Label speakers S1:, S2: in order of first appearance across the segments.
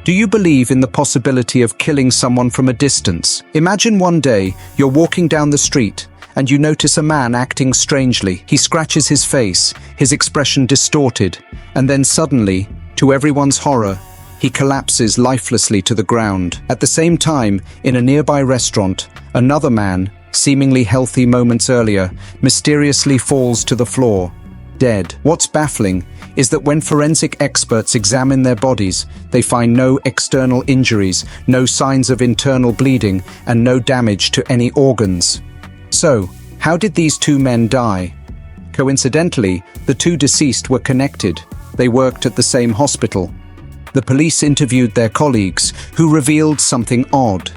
S1: Do you believe in the possibility of killing someone from a distance? Imagine one day you're walking down the street and you notice a man acting strangely. He scratches his face, his expression distorted, and then suddenly, to everyone's horror, he collapses lifelessly to the ground. At the same time, in a nearby restaurant, another man, seemingly healthy moments earlier, mysteriously falls to the floor, dead. What's baffling is that when forensic experts examine their bodies, they find no external injuries, no signs of internal bleeding, and no damage to any organs. So, how did these two men die? Coincidentally, the two deceased were connected. They worked at the same hospital. The police interviewed their colleagues, who revealed something odd.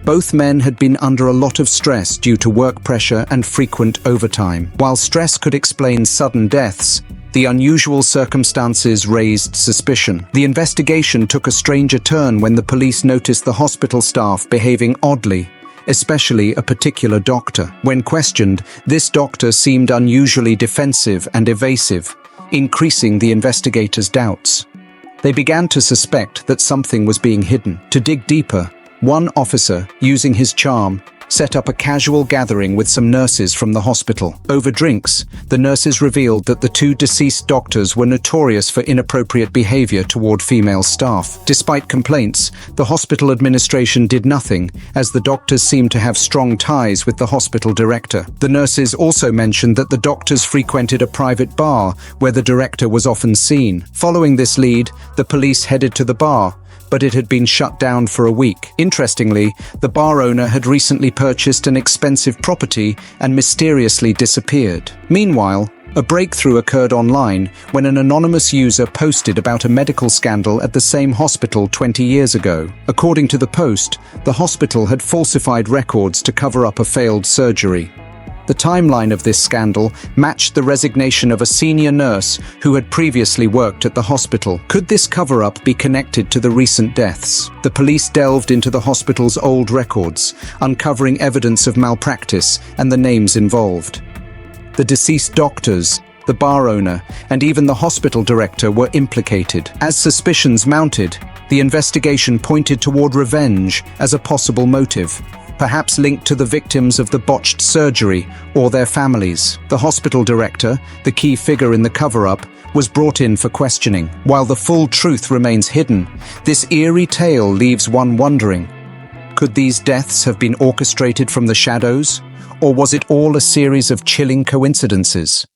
S1: Both men had been under a lot of stress due to work pressure and frequent overtime. While stress could explain sudden deaths, the unusual circumstances raised suspicion. The investigation took a stranger turn when the police noticed the hospital staff behaving oddly, especially a particular doctor. When questioned, this doctor seemed unusually defensive and evasive, increasing the investigators' doubts. They began to suspect that something was being hidden. To dig deeper, one officer, using his charm, set up a casual gathering with some nurses from the hospital. Over drinks, the nurses revealed that the two deceased doctors were notorious for inappropriate behavior toward female staff. Despite complaints, the hospital administration did nothing, as the doctors seemed to have strong ties with the hospital director. The nurses also mentioned that the doctors frequented a private bar where the director was often seen. Following this lead, the police headed to the bar, but it had been shut down for a week. Interestingly, the bar owner had recently purchased an expensive property and mysteriously disappeared. Meanwhile, a breakthrough occurred online when an anonymous user posted about a medical scandal at the same hospital 20 years ago. According to the post, the hospital had falsified records to cover up a failed surgery. The timeline of this scandal matched the resignation of a senior nurse who had previously worked at the hospital. Could this cover-up be connected to the recent deaths? The police delved into the hospital's old records, uncovering evidence of malpractice and the names involved. The deceased doctors, the bar owner, and even the hospital director were implicated. As suspicions mounted, the investigation pointed toward revenge as a possible motive, perhaps linked to the victims of the botched surgery or their families. The hospital director, the key figure in the cover-up, was brought in for questioning. While the full truth remains hidden, this eerie tale leaves one wondering, could these deaths have been orchestrated from the shadows, or was it all a series of chilling coincidences?